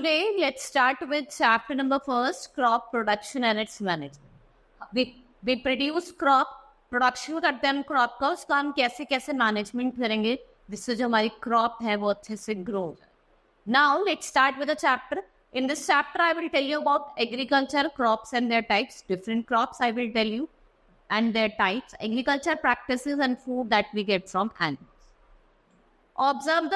today let's start with chapter number first, crop production and its management. We produce crop, production करते हैं हम crop का, उसका हम कैसे कैसे मैनेजमेंट करेंगे जिससे जो हमारी क्रॉप है वो अच्छे से ग्रो हो जाए. Now let's start with the chapter. In this chapter, I will tell you about agriculture, crops and their types. Different crops I will tell you and their types, agriculture practices and food that we get from animals. Observe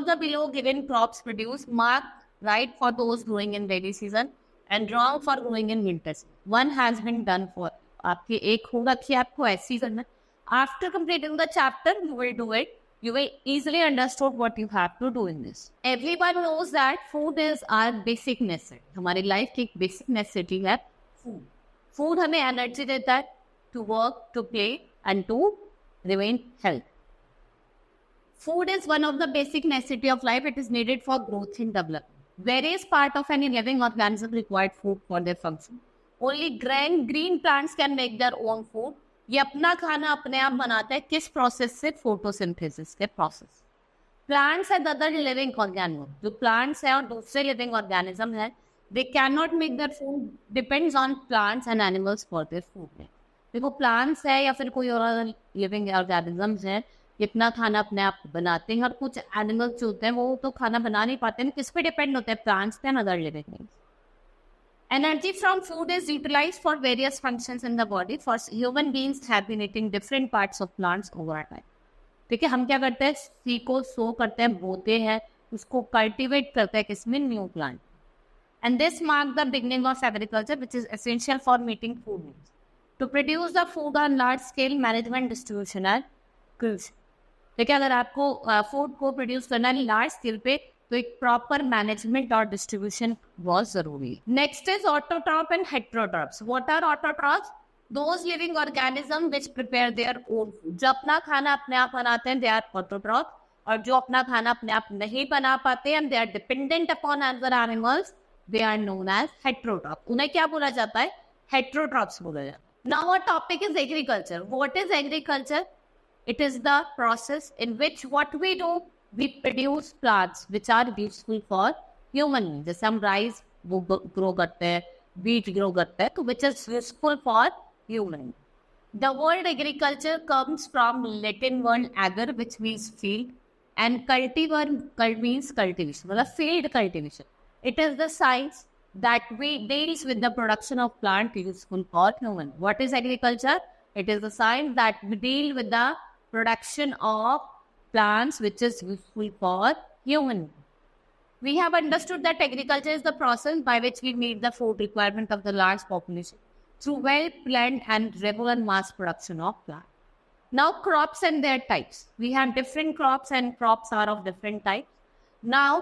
the below given crops produced. Mark right for those growing in rainy season and wrong for growing in winter season. One has been done for. आपकी एक होगा कि आपको ऐसे ही करना. After completing the chapter, you will do it. You will easily understand what you have to do in this. Everyone knows that food is our basic necessity. हमारी life की एक basic necessity है food. Food हमें energy देता है to work, to play and to remain healthy. Food is one of the basic necessity of life. It is needed for growth and development. Various part of any living organism require food for their function. Only green plants can make their own food. ये अपना खाना अपने आप बनाता है किस process से? Photosynthesis के process. Plants and other living organism, जो प्लांट्स है और दूसरे लिविंग ऑर्गेनिज्म है, they can not make their food, depends on plants and animals for their food. देखो प्लांट्स है या फिर कोई और लिविंग ऑर्गेनिजम्स है, ये अपना खाना अपने आप बनाते हैं, और कुछ एनिमल्स जो होते हैं वो तो खाना बना नहीं पाते हैं. किस पे डिपेंड होते हैं? प्लांट्स पे and other living things. Energy from food is utilized for various functions in the body. For human beings have been eating different parts of plants over time. ठीक है, हम क्या करते हैं? सीड को सो करते हैं, बोते हैं, उसको कल्टीवेट करते हैं किसमें? New plant. And this marked the beginning of agriculture, which is essential for meeting food needs. To produce the food on large scale, management, distribution are crucial. ठीक है, अगर आपको फूड को प्रोड्यूस करना है लार्ज स्केल पे, तो एक प्रॉपर मैनेजमेंट और डिस्ट्रीब्यूशन बहुत जरूरी है. Next is autotroph and heterotrophs. What are autotrophs? Those living organism which prepare their own food. जो अपना खाना अपने आप बनाते हैं, दे आर ऑटोट्रॉप. और जो अपना खाना अपने आप नहीं बना पाते हैं, they are dependent upon other animals, they are known as heterotroph. उन्हें क्या बोला जाता है? हेट्रोट्रॉप्स बोला जाता है. Now our topic is agriculture. What is agriculture? It is the process in which what we do, we produce plants which are useful for human. जैसे हम राइस वो ग्रो करते हैं, wheat ग्रो करते हैं, तो which is useful for human. The word agriculture comes from Latin word ager, which means field, and cultivar means cultivation, मतलब field cultivation. It is the science that we deals with the production of plant useful for human. What is agriculture? It is the science that we deal with the production of plants which is useful for human. We have understood that agriculture is the process by which we meet the food requirement of the large population through well-planned and regular mass production of plants. Now crops and their types. We have different crops and crops are of different types. Now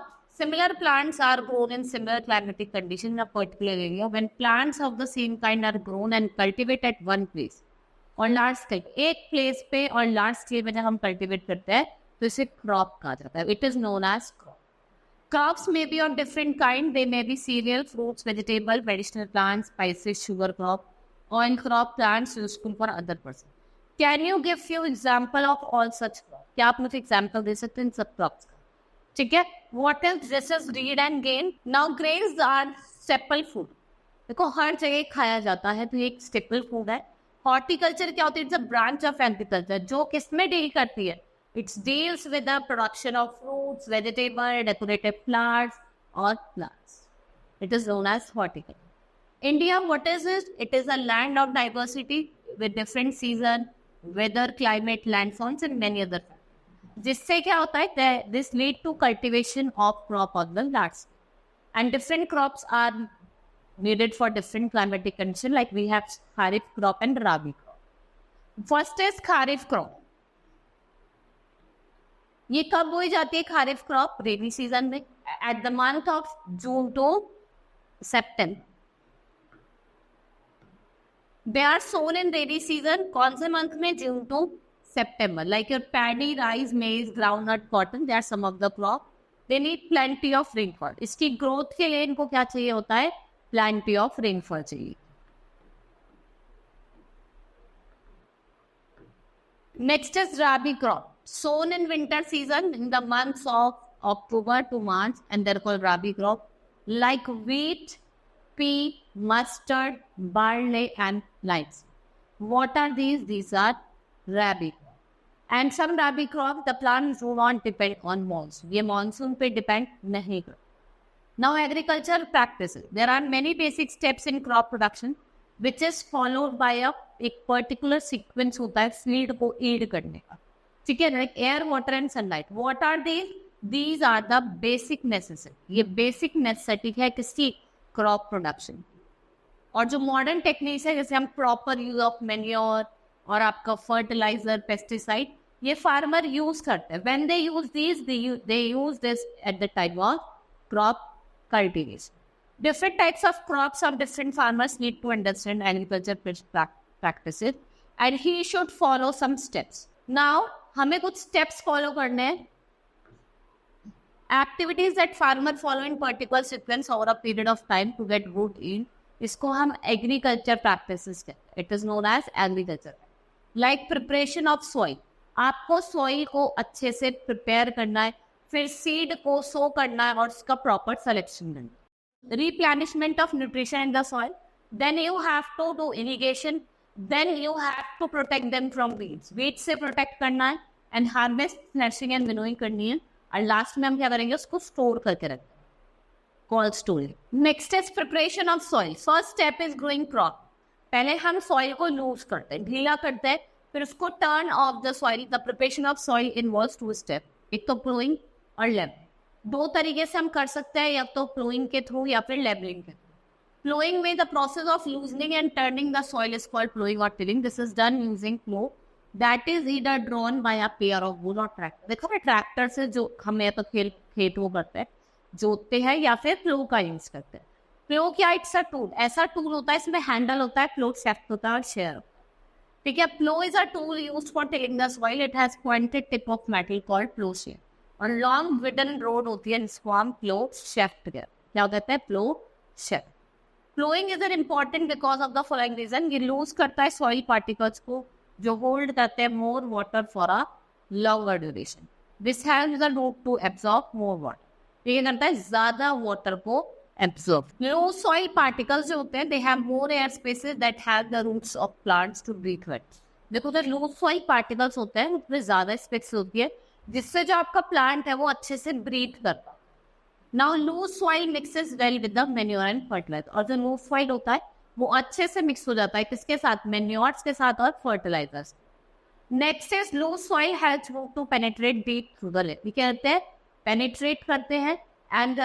similar plants are grown in similar climatic conditions in a particular area. When plants of the same kind are grown and cultivated at one place, और large scale एक place पे और large scale में जब हम cultivate करते हैं तो इसे क्रॉप कहा जाता है. It is known as crop. Crops may be of different kind. They may be cereal, fruits, vegetable, medicinal plants, spices, sugar crop, oil crop, plants useful for other person. Can you give few example of all such crop? क्या आप मुझे example दे सकते हैं इन सब crops का? ठीक है. What is this is read and gain. Now grains are staple food. देखो हर जगह खाया जाता है, तो ये एक स्टेपल फूड है. हॉर्टिकल्चर क्या होती है? It's a branch of agriculture. जो किसमें डील करती है? It deals with the production of fruits, vegetable, decorative flowers और plants. It is known as horticulture. India, what is it? It is a land of diversity with different season, weather, climate, landforms and many other factors. जिससे क्या होता है? This lead to cultivation of crop on the land and different crops are needed for different climatic conditions, like we have kharif crop and rabi crop. First is kharif crop. ये कब बोई जाती है kharif crop? Rainy season में, at the month of June to September. They are sown in rainy season. कौन से month में? June to September. Like your paddy, rice, maize, groundnut, cotton, they are some of the crop. They need plenty of rainfall. इसकी growth के लिए इनको क्या चाहिए होता है? Plenty of rainfall चाहिए. Next is rabi crop. Sown in winter season in the months of October to March, and they're called rabi crop, like wheat, pea, mustard, barley, and lights. What are these? These are rabi. And some rabi crop, the plants do not depend on monsoon. ये monsoon पे depend नहीं करते. Now, agriculture practices. There are many basic steps in crop production, which is followed by एक particular sequence होता है field को aid करने का. ठीक है, like air, water, and sunlight. What are these? These are the basic necessity. ये basic necessity है किसकी? Crop production. और जो modern techniques है, जैसे हम proper use of manure और आपका fertilizer, pesticide, ये farmer use करते हैं. When they use these, they use this at the time of crop cultivation. Different types of crops, some different farmers need to understand agriculture practices, and he should follow some steps. Now, हमें कुछ steps follow करने हैं. Activities that farmer follow in particular sequence over a period of time to get good yield, इसको हम agriculture practices कहते हैं. It is known as agriculture. Like preparation of soil. आपको soil को अच्छे से prepare करना है, फिर seed को sow करना है और उसका proper selection करना है. Replenishment of nutrition in the soil. Then you have to do irrigation. Then you have to protect them from weeds. Weeds से protect करना है and harvest, threshing and winnowing करनी है. और last में हम क्या करेंगे? उसको store करके रखते हैं. Called storing. Next is preparation of soil. First step is growing crop. पहले हम soil को loose करते हैं, ढीला करते हैं, फिर उसको turn off the soil. The preparation of soil involves two steps. एक तो plowing और लेवलिंग. दो तरीके से हम कर सकते हैं, या तो प्लोइंग के थ्रू या फिर लेवलिंग के थ्रू. प्लोइंग में the process of loosening and turning the soil is called ploughing और tilling. This is done using plough that is either drawn by a pair of bull और tractor. देखो ना, tractor से जो हमें तो खेत वो करते हैं, जोतते हैं, या फिर प्लो का यूज करते हैं. प्लो क्या? It's a tool. ऐसा टूल होता है, इसमें हैंडल होता है, प्लो शेफ्ट होता है और शेयर. ठीक है, plough is a tool used for tilling the soil. It has pointed tip of metal called plough share. और लॉन्ग विडन रोड होती है, जिसको हम प्लो शेफ्ट कहते हैं. क्या कहते हैं? Plough shaft. Ploughing is an important because of the following reason. ये लूज करता है सॉइल पार्टिकल्स को, जो होल्ड करते हैं more water for a longer duration. This helps the root to absorb more water. ये करता है ज्यादा वाटर को एब्जॉर्ब. लूज सॉइल पार्टिकल्स जो होते हैं, they have more air spaces that help the roots of plants to breathe wet. देखो, जो लूज सॉइल पार्टिकल्स होते हैं उसमें ज्यादा स्पेस होती है, जिससे जो आपका प्लांट है वो अच्छे से ब्रीथ करता है. Now loose soil mixes well with the manure and fertilizer. और जो लूज सॉइल होता है वो अच्छे से मिक्स हो जाता है किसके साथ? मैन्योर्स के साथ और fertilizers. Next is loose soil helps root to penetrate deep through the land. ये कहते हैं पेनिट्रेट करते हैं, and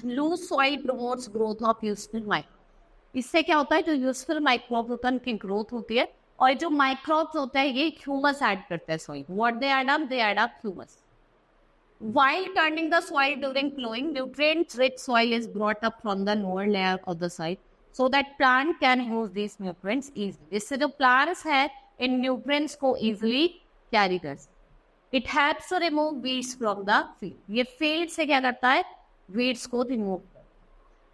loose soil promotes growth of useful micro. इससे क्या होता है? जो यूजफुल माइक्रोब होता है उनकी ग्रोथ होती है, और जो माइक्रोब्स होते हैं ये ह्यूमस ऐड करते हैं soil. What they add up? They add up humus. While turning the soil during plowing, nutrient-rich soil is brought up from the lower layer of the soil so that plant can use these nutrients easily. इससे जो plants है इन nutrients को easily carry कर सकते. It helps to remove weeds from the field. ये field से क्या करता है? Weeds को remove.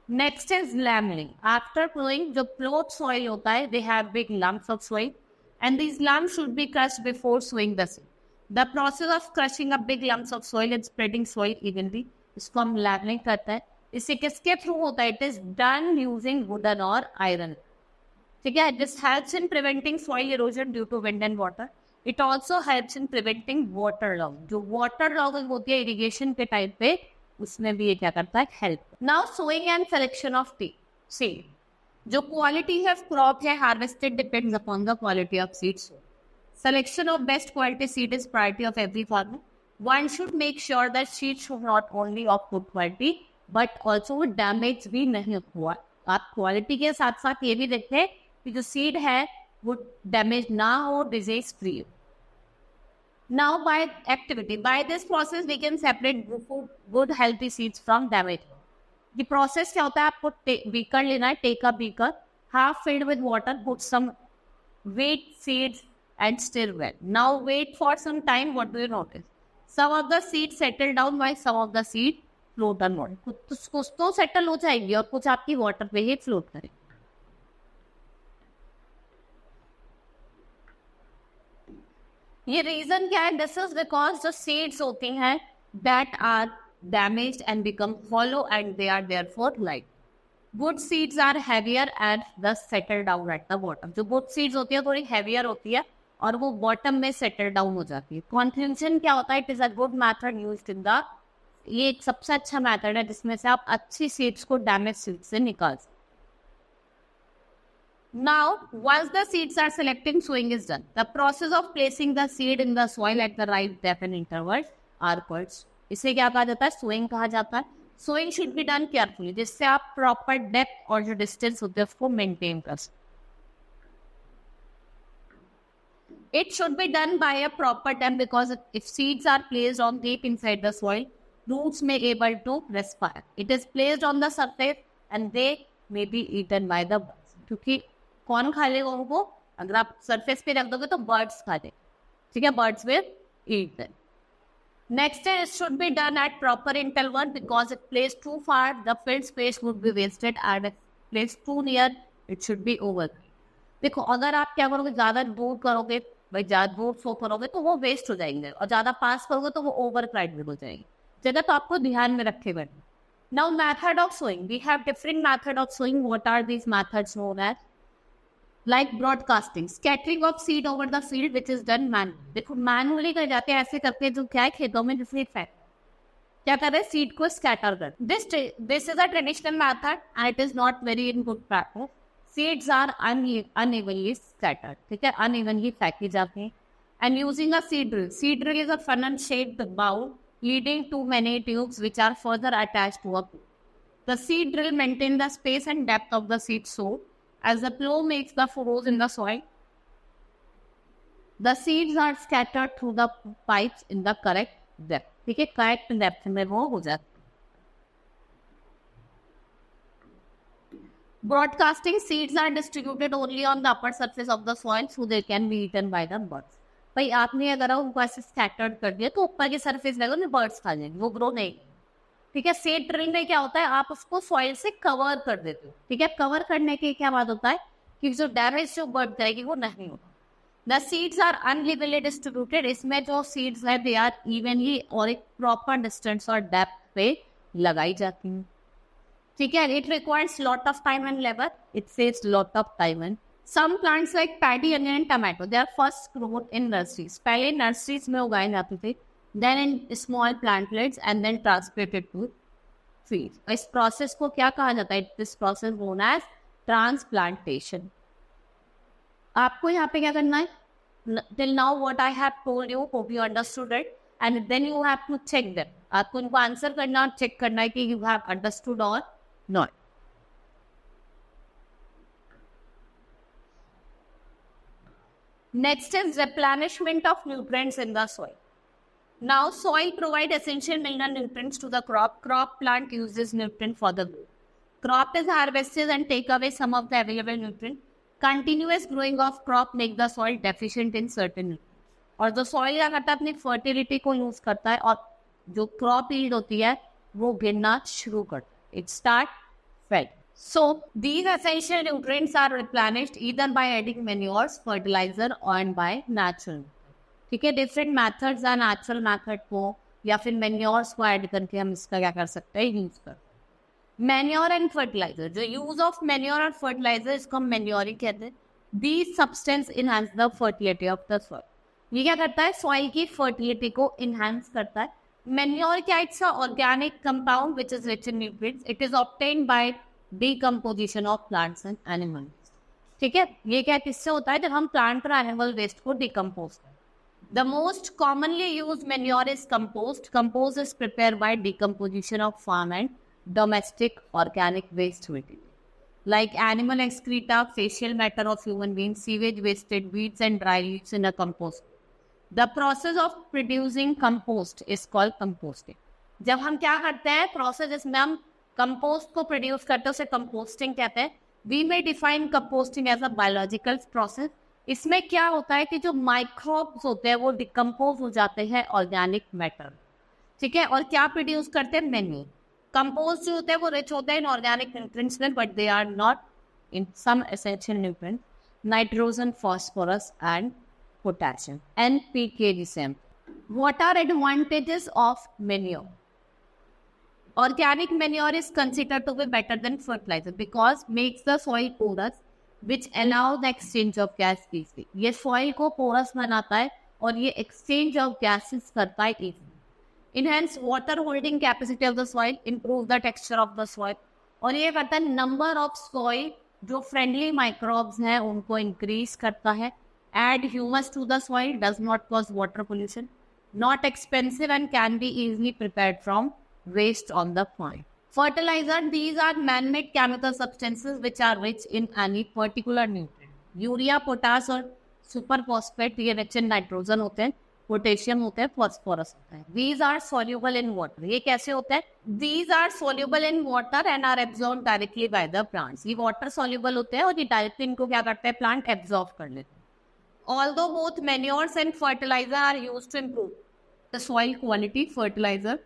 Next is leveling. After plowing, जो plowed soil होता है, they have big lumps of soil, and these lumps should be crushed before sowing the seed. The process of crushing up big lumps of soil and spreading soil evenly, इसको हम leveling करते हैं. इससे किसके through होता है? It is done using wooden or iron. ठीक है, this helps in preventing soil erosion due to wind and water. It also helps in preventing water logging. जो water logging होती है irrigation के टाइम पे, उसमें भी ये क्या करता है? Help. Now sowing and selection of seed. जो क्वालिटी ऑफ क्रॉप है harvested depends upon the quality of seeds. Selection of best quality seed is priority of every farmer. One should make sure that seed should not only of good quality but also damage भी नहीं हुआ. आप quality के साथ साथ ये भी देखते हैं कि जो सीड है वो डैमेज ना हो, डिजीज फ्री हो. Now by activity, by this process we can separate good healthy seeds from damaged. The process क्या होता है? आपको beaker लेना है, take a beaker, half filled with water, put some wheat seeds and stir well. Now wait for some time. What do you notice? Some of the seeds settle down while some of the seed float on water. कुछ तो settle हो जाएंगे और कुछ आपकी water पे ही float करें. ये रीजन क्या है? दिस इज बिकॉज जो सीड्स होती हैं that are damaged and become hollow and they are therefore light. Good seeds are heavier and thus settle down at the bottom. जो good seeds होती है थोड़ी heavier होती है और वो bottom में settle down हो जाती है. Conclusion क्या होता है? It is a good method used in the, ये एक सबसे अच्छा method है जिसमें से आप अच्छी seeds को damaged seeds से निकाल सकते. Now, once the seeds are selecting, sowing is done. The process of placing the seed in the soil at the right depth and interval are called. इसे क्या कहा जाता है? Sowing कहा जाता है. Sowing should be done carefully, जिससे आप proper depth और जो distance होते हैं उसको maintain कर सकते. It should be done by a proper depth because if seeds are placed on deep inside the soil, roots may be able to respire. It is placed on the surface and they may be eaten by the birds. क्योंकि कौन खा लेगा उनको? अगर आप surface पे रख दोगे तो बर्ड्स खा लेंगे. ठीक है, birds will eat them. Next, it should be done at proper interval because if placed too far, the field space would be wasted, and if placed too near, it should be over. देखो, अगर आप क्या करोगे, ज़्यादा दूर करोगे, भाई ज़्यादा दूर सो करोगे तो वो वेस्ट हो जाएंगे, और ज़्यादा पास करोगे तो वो ओवर क्राउडेड हो जाएंगे. जगह तो आपको ध्यान में रखे बैठे. Now, method of sowing. We have different method of sowing. What are these methods known as? Like broadcasting, scattering of seed over the field, which is done manually. देखो manually कर जाते हैं, ऐसे करके जो क्या है खेतों में जिससे फैट क्या कर रहे हैं, सीड को स्कैटर कर. This is a traditional method and it is not very in good practice. Seeds are unevenly scattered. ठीक है, unevenly फेंकी जाती हैं. And using a seed drill. Seed drill is a funnel-shaped bowl leading to many tubes which are further attached to a plow. The seed drill maintains the space and depth of the seed sown. As the plow makes the furrows in the soil, the seeds are scattered through the pipes in the correct depth. ठीक है, correct depth में वो हो जाता है. Broadcasting seeds are distributed only on the upper surface of the soil so they can be eaten by the birds. भाई आपने अगर उनको ऐसे scattered कर दिया तो ऊपर की surface लगेगा ना, birds खा जाएंगे, वो grow नहीं. ठीक है, सीड ड्रिल में क्या होता है, आप उसको सॉइल से कवर कर देते हो. ठीक है, कवर करने के क्या बात होता है कि जो डैमेज जो बढ़ जाएगी वो नहीं होता. The seeds are unevenly distributed. इसमें जो सीड्स है दे आर इवनली और एक प्रॉपर डिस्टेंस और डेप्थ पे लगाई जाती हैं. ठीक है, it requires lot of time and labour. It saves lot of time and some plants like paddy, onion and tomato they are first grown in nurseries. पहले नर्सरीज में उगाए जाते थे, then in small plantlets and then transplanted to seeds. इस process को क्या कहा जाता है? This process known as transplantation. आपको यहाँ पे क्या करना है? Till now what I have told you, hope you understood it, and then you have to check them. आपको इनको आंसर करना और चेक करना है कि you have understood or not. Next is replenishment of nutrients in the soil. Now, soil provides essential mineral nutrients to the crop. Crop plant uses nutrient for the growth. Crop is harvested and take away some of the available nutrient. Continuous growing of crop make the soil deficient in certain nutrients. और जो soil क्या करता है, अपनी fertility को use करता है और जो crop yield होती है वो गिरना शुरू करता है. It start fed. So, these essential nutrients are replenished either by adding manures, fertilizer, or by natural. ठीक है, डिफरेंट मेथड्स है नेचुरल मेथड को या फिर मैन्योर्स को ऐड करके हम इसका क्या कर सकते हैं, यूज कर. Manure and fertilizer. जो यूज ऑफ मैन्योर और फर्टिलाइजर इसको हम मैन्योरिंग कहते हैं. These substance enhance the fertility of the soil. ये क्या करता है, सॉइल की फर्टिलिटी को इनहांस करता है. मैन्योर क्या, it's a organic compound which is rich in nutrients. It is obtained by decomposition of plants and animals. ठीक है, ये क्या किससे होता है, जब हम प्लांट और एनिमल वेस्ट को डिकम्पोज करते हैं. The most commonly used manure is compost. Compost is prepared by decomposition of farm and domestic organic waste material, like animal excreta, facial matter of human beings, sewage wasted, weeds and dry leaves in a compost. The process of producing compost is called composting. जब हम क्या करते हैं, process जिसमें हम compost को produce करते हैं उसे कंपोस्टिंग कहते हैं. We may define composting as a biological process. इसमें क्या होता है कि जो माइक्रोब्स होते हैं वो डिकम्पोज हो जाते हैं ऑर्गेनिक मैटर. ठीक है, और क्या प्रोड्यूस करते हैं, मैन्यूर. कंपोस्ट जो होते हैं वो रिच होते हैं इन ऑर्गेनिक न्यूट्रिएंट्स में, but they are not in some essential nutrients, nitrogen, phosphorus and potassium. NPK जिसे हम What are advantages of manure? Organic manure is considered to be better than fertilizer because makes the soil porous, which allow the exchange of gas easily. ये soil को porous बनाता है और ये exchange of gases करता है easily. Enhance water holding capacity of the soil, improve the texture of the soil. और ये करता है number of soil जो friendly microbes हैं उनको increase करता है. Add humus to the soil, does not cause water pollution. Not expensive and can be easily prepared from waste on the farm. Fertilizer, these are man-made chemical substances which are rich in any particular nutrient. Urea, potash और super phosphate ये rich in nitrogen होते हैं, potassium होते हैं, phosphorus होता है. These are soluble in water. ये कैसे होता है? These are soluble in water and are absorbed directly by the plants. ये water soluble होते हैं और ये directly इनको क्या करते हैं? Plant absorb कर लेते हैं. Although both manures and fertilizer are used to improve the soil quality, fertilizer,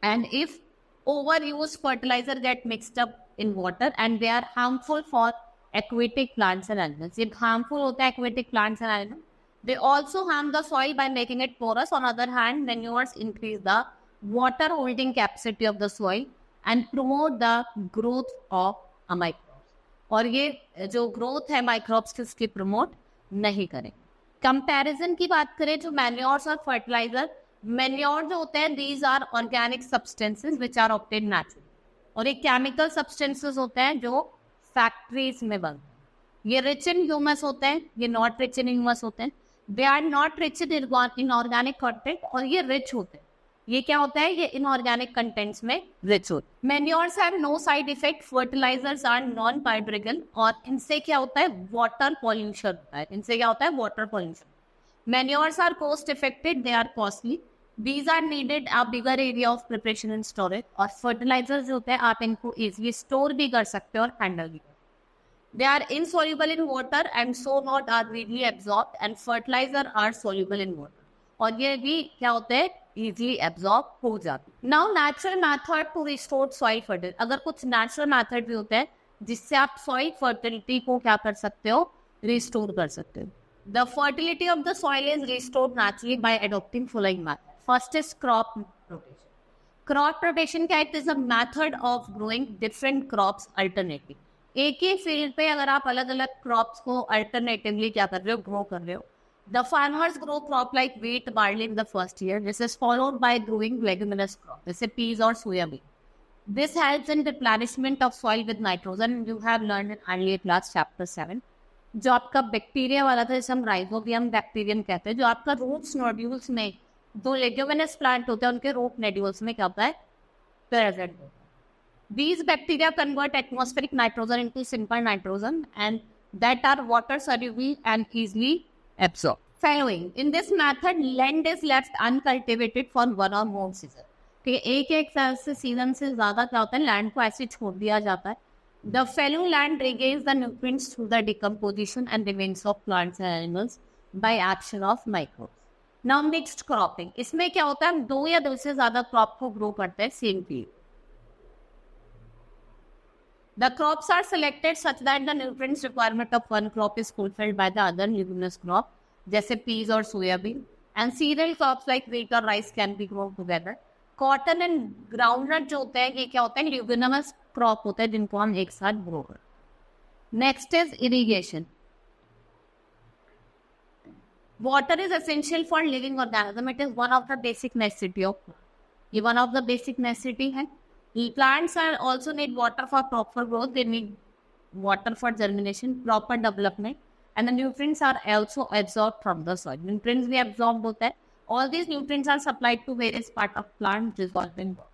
and if overused, fertilizer get mixed up in water and they are harmful for aquatic plants and animals. If harmful होता है aquatic plants and animals, they also harm the soil by making it porous. On the other hand, manures increase the water holding capacity of the soil and promote the growth of microbes. और ये जो growth है microbes की उसकी promote नहीं करें. Comparison की बात करें जो manures और fertilizer, मैन्योर जो होते हैं these are organic substances which are obtain natural और एक केमिकल सब्सटेंसेस होते हैं जो फैक्ट्रीज में बनते हैं. ये रिच इन ह्यूमस होते हैं, ये नॉट रिच इन ह्यूमस होते हैं. They are not rich in organic content और ये रिच होते हैं. ये क्या होता है? ये इनऑर्गेनिक कंटेंट्स में रिच होते हैं. Manures have no side effect, fertilizers are non biodegradable और इनसे क्या होता है? वाटर पॉल्यूशन होता है. इनसे क्या होता है? Water pollution. Manures are cost effective, they are costly. These are needed a bigger area of preparation and storage. और fertilizers जो होते हैं आप इनको easily store भी कर सकते हो और handle भी. They are insoluble in water and so not are readily absorbed and fertilizer are soluble in water. और ये भी क्या होते हैं? Easily absorb हो जाते हैं. Now natural method to restore soil fertility. अगर कुछ natural method भी होते हैं जिससे आप soil fertility को क्या कर सकते हो? Restore कर सकते हो. The fertility of the soil is restored naturally by adopting following methods. First is crop rotation. Crop rotation क्या है? It is a method of growing different crops alternatively. एक ही फील्ड पे अगर आप अलग अलग क्रॉप्स को अल्टरनेटिवली क्या कर रहे हो? ग्रो कर रहे हो. The farmers grow crop like wheat, barley in the first year. This is followed by growing leguminous crop, जैसे peas और soybean. This helps in replenishment of soil with nitrogen. You have learned in earlier class chapter 7. जो आपका bacteria वाला था जिसे हम rhizobium bacterium कहते हैं, जो आपका रूट्स नोड्यूल्स में दो लेग्यूमिनस प्लांट होते हैं उनके रूट नोड्यूल्स में क्या होता है? प्रेजेंट होता है. These bacteria convert atmospheric nitrogen into simple nitrogen and that are water soluble and easily absorbed. Following in this method, land is left uncultivated for one or more seasons. ठीक है, एक season से ज्यादा क्या होता है? लैंड को ऐसे छोड़ दिया जाता है. The fallow land regains the nutrients through the decomposition and remains of plants and animals by action of microbes. Now mixed cropping. इसमें क्या होता है? हम दो या दो से ज्यादा क्रॉप को ग्रो करते हैं same field. The crops are selected such that the nutrients requirement of one crop is fulfilled by the other leguminous crop, जैसे peas और soybean. And cereal crops like wheat or rice can be grown together. Cotton and groundnut जो होते हैं ये क्या होते हैं? leguminous crop होते हैं जिनको हम एक साथ ग्रो करते हैं. Next is irrigation. Water is essential for living organism. It is one of the basic necessity of plant. ये one of the basic necessity है. Plants are also need water for proper growth. They need water for germination, proper development, and the nutrients are also absorbed from the soil. Nutrients भी absorbed होता है. All these nutrients are supplied to various part of plant dissolved in water.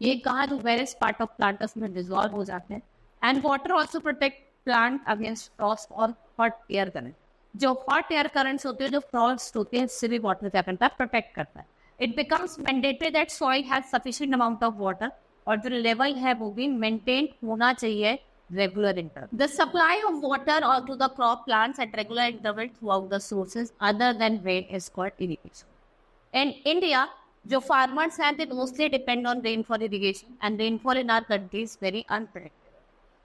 ये कहाँ जो various part of plant उसमें dissolve हो जाते हैं. And water also protect plant against frost or hot air current. जो hot air currents होते हैं, जो frost होते हैं, इससे भी water क्या करता है? Protect करता है. It becomes mandatory that soil has sufficient amount of water और जो लेवल है वो भी मेंटेन होना चाहिए regular interval. The supply of water और to the crop plants at regular interval throughout the sources other than rain is called irrigation. In India जो farmers हैं they mostly depend on rain for irrigation and rainfall in our country is very unpredictable.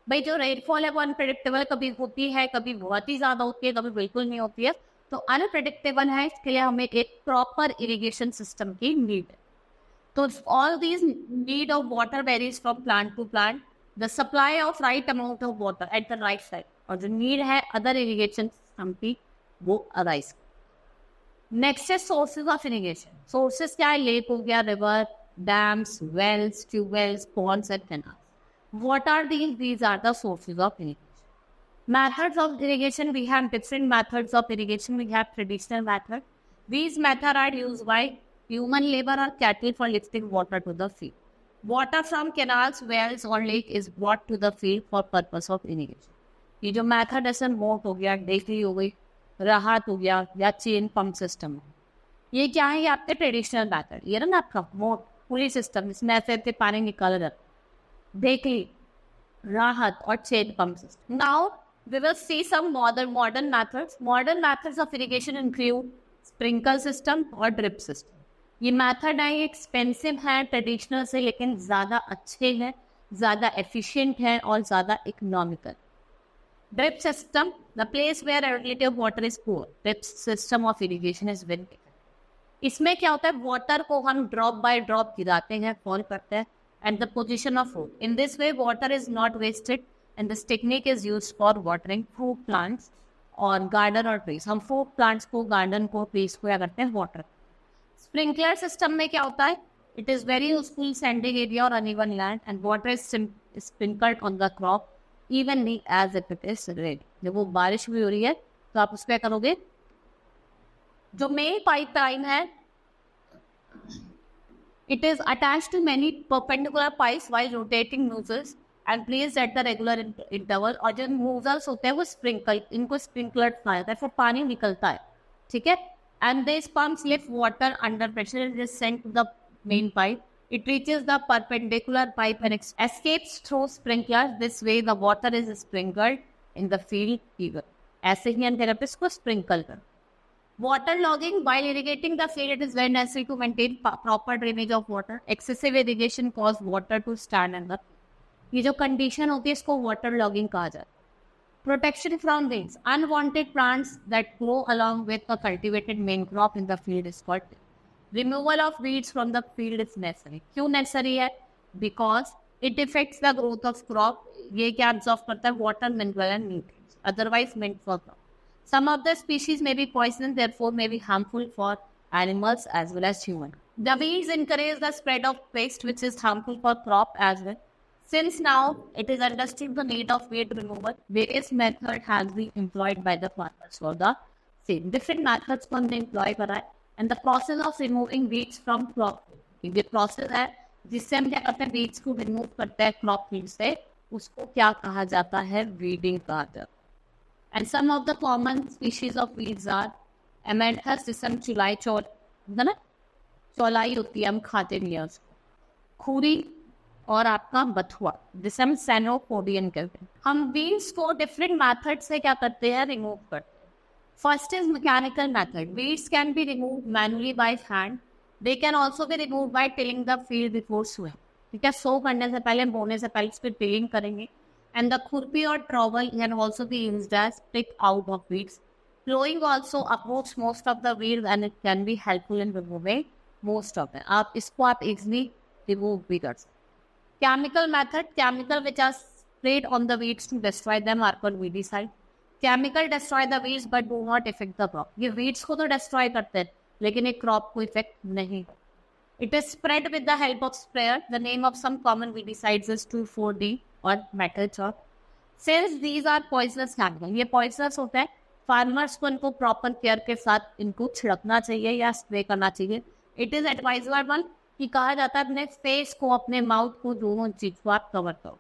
भाई जो rainfall है वो unpredictable, कभी होती है, कभी बहुत ही ज़्यादा होती है, कभी बिल्कुल नहीं होती है. तो अनप्रेडिक्टेबल है, इसके लिए हमें एक प्रॉपर इरिगेशन सिस्टम की नीड है. तो all these need of water varies from plant to plant. The supply of right amount of water at the right time और जो need है other irrigation system की वो arise. Next है sources of irrigation. Sources क्या है? Lake हो गया, river, dams, wells, tube wells, ponds and canals. What are these? These are the sources of irrigation. Methods of irrigation, we have different methods of irrigation. We have traditional method. These methods are used by human labor or cattle for lifting water to the field. Water from canals, wells or lake is brought to the field for purpose of irrigation. ये जो method है sir, मोट हो गया, डेकली हो गई, राहत हो गया या चेन पंप सिस्टम है, ये क्या है? ये आपके ट्रेडिशनल मेथड. ये ना आपका मोट पूरी सिस्टम, इसमें ऐसे पानी निकाला जाता है, डेकली, राहत और chain pump system. Now we will see some modern methods. Modern methods of irrigation include sprinkler system और drip system. ये मेथड है, ये एक्सपेंसिव है ट्रेडिशनल से, लेकिन ज़्यादा अच्छे हैं, ज़्यादा एफिशिएंट है और ज़्यादा economical. Drip system, the place where availability of water is poor, drip system of irrigation is very. इसमें क्या होता है? वाटर को हम ड्रॉप बाय ड्रॉप गिराते हैं, फॉल करते हैं at the position of fruit. In this way water is not wasted and this technique is use for watering fruit plants और गार्डन और ट्रीज. हम फ्रूट प्लांट्स को, गार्डन को, ट्रीज को क्या करते हैं? वाटर. स्प्रिंकलर सिस्टम में क्या होता है? It is very useful sandy area और uneven land and water is sprinkled on the crop evenly as if it is rained. जब वो बारिश भी हो रही है तो आप उसको क्या करोगे? जो मेन पाइपलाइन है, it is attached to many perpendicular pipes while rotating nozzles and placed at the regular interval. और जो nozzles होते हैं वो स्प्रिंकल, इनको स्प्रिंकलर कहा जाता है, फिर पानी निकलता है, ठीक है. And these pumps lift water under pressure and is sent to the main pipe. It reaches the perpendicular pipe and escapes through sprinklers. This way the water is sprinkled in the field even. ऐसे ही हम कहते हैं इसको sprinkle कर. Water logging, while irrigating the field, it is very necessary to maintain proper drainage of water. Excessive irrigation cause water to stand in the. ये जो condition होती है इसको water logging कहा जाता है. Protection from weeds, unwanted plants that grow along with the cultivated main crop in the field is called. Removal of weeds from the field is necessary. क्यों necessary है? Because it affects the growth of crop. ये क्या absorb करता है? Water, mineral and nutrients. Otherwise meant for crop. Some of the species may be poisonous, therefore may be harmful for animals as well as humans. The weeds encourage the spread of pest, which is harmful for crop as well. Since now it is understood the need of weed removal, various methods have been employed by the farmers for the same. Different methods can be employed करा है, and the process of removing weeds from crop. ये process है जिससे हम क्या करते हैं? weeds को remove करते हैं crop field से, उसको क्या कहा जाता है? weeding कहा जाता है. And some of the common species of weeds are Amanthus, जिसम चुलाई चौल, है ना, चौलाई होती है, हम खाते नहीं है उसको. खूरी और आपका बथुआ, जिसम सैनोपोडियन कहते हैं. हम weeds को डिफरेंट मेथड से क्या करते हैं? रिमूव करते हैं. First is mechanical method. weeds can be removed manually by hand. They can also be removed by tilling the field before sowing. ठीक है, सो करने से पहले, बोने से पहले इस पर टिलिंग करेंगे. And the khurpi or trowel can also be used as pick out of weeds. Plowing also uproots most of the weeds and it can be helpful in removing most of them. आप इसको आप easily remove भी कर सकते. Chemical method, chemical which are sprayed on the weeds to destroy them are called weedicide. Chemical destroy the weeds but do not affect the crop. ये weeds को तो destroy करते हैं लेकिन एक crop को effect नहीं. It is spread with the help of sprayer. The name of some common weedicides is 2,4-D और metal chalk. Since these are poisonous chemicals, ये poisonous होता है, फार्मर्स को इनको प्रॉपर केयर के साथ इनको छिड़कना चाहिए या स्प्रे करना चाहिए. इट इज एडवाइजेबल कि कहा जाता है अपने फेस को, अपने माउथ को, दोनों चीज को आप कवर करो,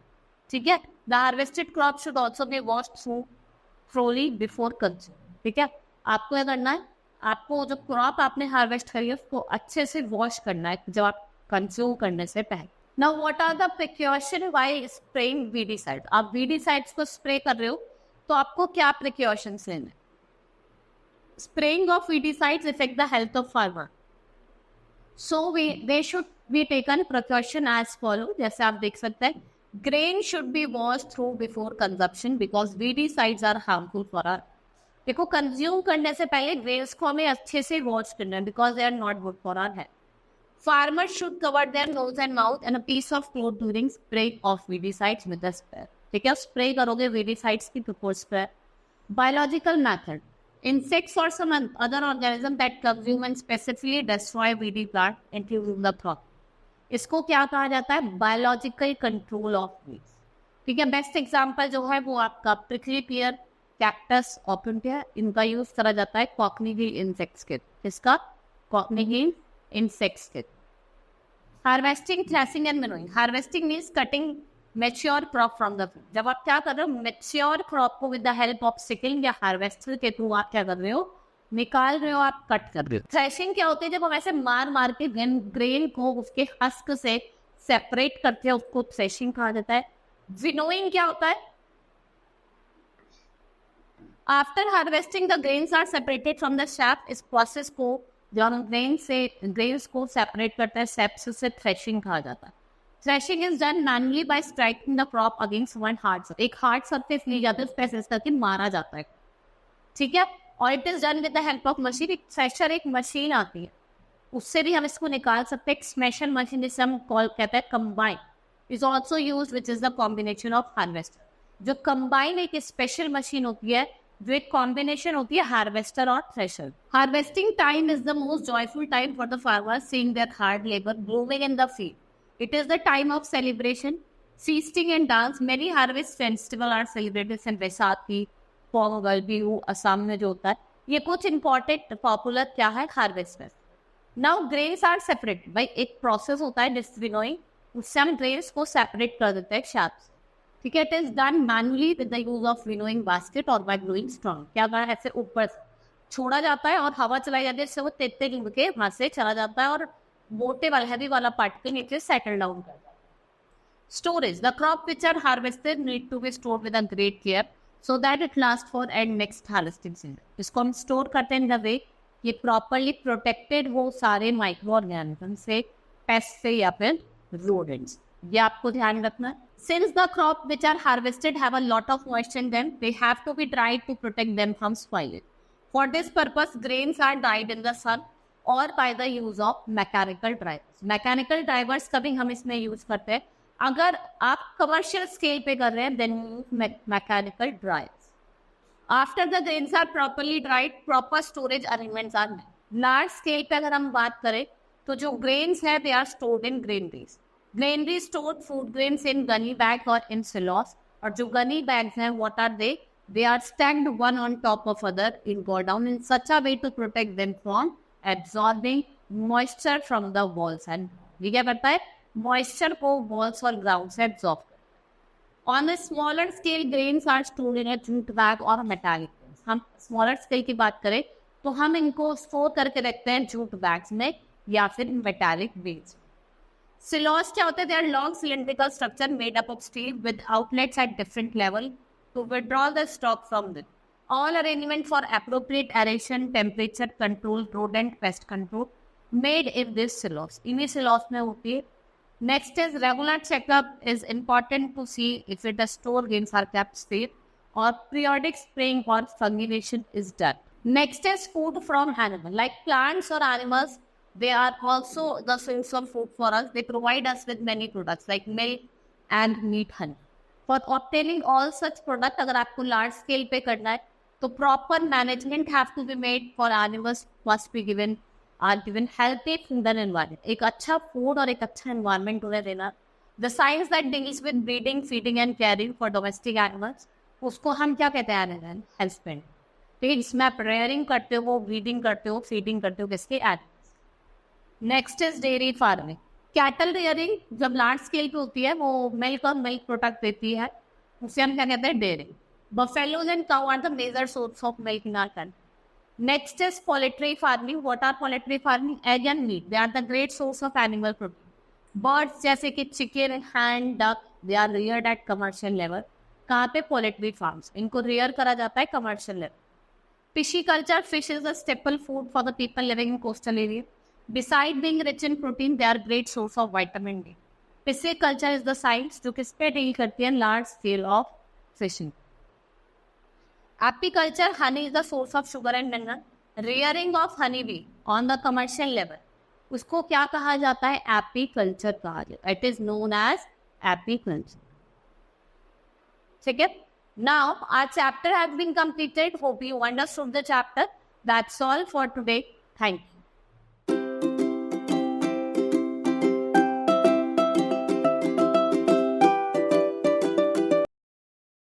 ठीक है. The harvested crop should also be washed thoroughly before consume. ठीक है, आपको क्या करना है? आपको जो क्रॉप आपने हार्वेस्ट करी है उसको अच्छे से वॉश करना है जब आप कंज्यूम करने से पहले. Now, what are the precautions while spraying weedicides? आप weedicides को स्प्रे कर रहे हो तो आपको क्या precautions लेना है? Spraying of weedicides affect the health of farmer. So they should be taken precaution as follow. जैसे आप देख सकते हैं, grain should be washed through before consumption because weedicides are harmful for us. देखो, कंज्यूम करने से पहले ग्रेन्स को हमें अच्छे से वॉश करना है because they are not good for our health. Farmers should cover their nose and mouth and a piece of cloth during spray of weedicides with a sprayer. ठीक है, स्प्रे करोगे weedicides की before spray. Biological method. Insects or some other organism that consume and specifically destroy weedy plant including the crop. इसको क्या कहा जाता है? Biological control of weeds. ठीक है, बेस्ट एग्जाम्पल जो है वो आपका prickly pear, cactus, opuntia, इनका यूज करा जाता है cockney hill insects के. इसका cockney hill insects kit. Harvesting, threshing and winnowing. Harvesting means cutting mature crop from the field. जब आप क्या कर रहे हो, mature crop को with the help of sickle या harvester के थ्रू आप क्या कर रहे हो, निकाल रहे हो, आप कट कर रहे हो. Threshing क्या होती है? जब हम ऐसे मार मार के ग्रेन को उसके हस्क से सेपरेट करते हैं, उसको threshing कहा जाता है. Winnowing क्या होता है? After harvesting, the grains are separated from the chaff. इस प्रोसेस को जो हम ग्रेन्स को सेपरेट करते हैं सेप्स से थ्रेशिंग कहा जाता है. Threshing is done manually bye striking the crop against one hard surface. एक हार्ड सरफेस ली जाती है, उस पे करके मारा जाता है. ठीक है, और it is done with the help of machine. एक थ्रेशर, एक मशीन आती है, उससे भी हम इसको निकाल सकते हैं. एक स्मैशर मशीन जिसे हम कॉल कहते हैं combine is also use which is the combination of harvester. जो कंबाइन एक स्पेशल मशीन होती है जो एक कॉम्बिनेशन होती है हार्वेस्टर और thresher. Harvesting time is the most joyful time for the farmers seeing there hard labour blooming in the field. It is the time of celebration, feasting and dance. Many harvest festival are celebrated in Vaisakhi, Pongal, Bihu, Assam में जो होता है. ये कुछ important popular क्या है harvest fest. Now grains are separated. भाई एक प्रोसेस होता है डिस विनोइंग, उससे हम ग्रेन्स को सेपरेट कर देते हैं शार्प. ठीक है, it is done manually with the use of winnowing basket और बाय ब्लोइंग स्ट्रॉन्ग. क्या कहा, ऐसे ऊपर छोड़ा जाता है और हवा चलाई जाती है, इससे वो तेते गिर के वहां से चला जाता है और मोटे वाला हैवी वाला पार्ट के नीचे सेटल डाउन कर जाता है. Storage. The crop which are harvested need to be stored with a great care so that it last for and next harvesting season. इसको हम स्टोर करते हैं इन द वे ये प्रॉपरली प्रोटेक्टेड हो सारे माइक्रो ऑर्गेनिज्म से, paste से या फिर रोडेंट्स. ये आपको ध्यान रखना है. Since the crop which are harvested have a lot of moisture in them, they have to be dried to protect them from spoilage. For this purpose, grains are dried in the sun or by the use of mechanical dryers. Mechanical dryers का भी हम इसमें use करते हैं. अगर आप commercial scale पे कर रहे हैं, then use mechanical dryers. After the grains are properly dried, proper storage arrangements are made. Large scale पे अगर हम बात करें तो जो grains है, they are stored in granaries. Granaries stored food grains in gunny bags or in silos. और जो gunny bags हैं, what are they? They are stacked one on top of other in godown in such a way to protect them from absorbing moisture from the walls. And ये क्या करता है? Moisture को walls और ground से absorb. On a smaller scale, grains are stored in a jute bag or metallic bags. हम smaller scale की बात करें तो हम इनको store करके रखते हैं jute bags में या फिर metallic bags. Silos क्या होते हैं? They are long cylindrical structure made up of steel with outlets at different level to withdraw the stock from them. All arrangement for appropriate aeration, temperature control, rodent pest control made in this silos. इन्हीं silos में होती है. Next is regular checkup is important to see if the store grains are kept safe or periodic spraying or fungation is done. Next is food from animal like plants or animals. They are also the source of food for us. They provide us with many products like milk and meat, honey. For obtaining all such products, अगर आपको large scale पे करना है तो proper management have to be made for animals must be given are given healthy food and environment. एक अच्छा food और एक अच्छा environment उन्हें देना. The science that deals with breeding, feeding and caring for domestic animals, उसको हम क्या कहते हैं? Animal husband. ठीक है, जिसमें आप rearing करते हो, breeding करते हो, feeding करते हो किसके? animals. Next is dairy farming. Cattle rearing जब लार्ज स्केल पे होती है वो मिल्क और मिल्क प्रोडक्ट देती है, उसे हम क्या कहते हैं? Dairying. Buffaloes and cow are the major source of milk in our country. Next is poultry farming. What are poultry farming? Egg and meat, they are the great source of animal protein. Birds जैसे कि chicken, hen, duck, they are reared at commercial level. कहाँ पे? Poultry farms. इनको rear करा जाता है commercial level. Pisciculture, fish is a staple food for the people living in coastal area. Besides being rich in protein, they are great source of vitamin D. Pisciculture is the science जो किस पे deal करती है? Large scale of fishing. Apiculture, honey is the source of sugar and mineral. Rearing of honey bee on the commercial level, उसको क्या कहा जाता है? Apiculture कहा जाता है. It is known as apiculture. ठीक है? Now our chapter has been completed. Hope you understood the chapter. That's all for today. Thank you.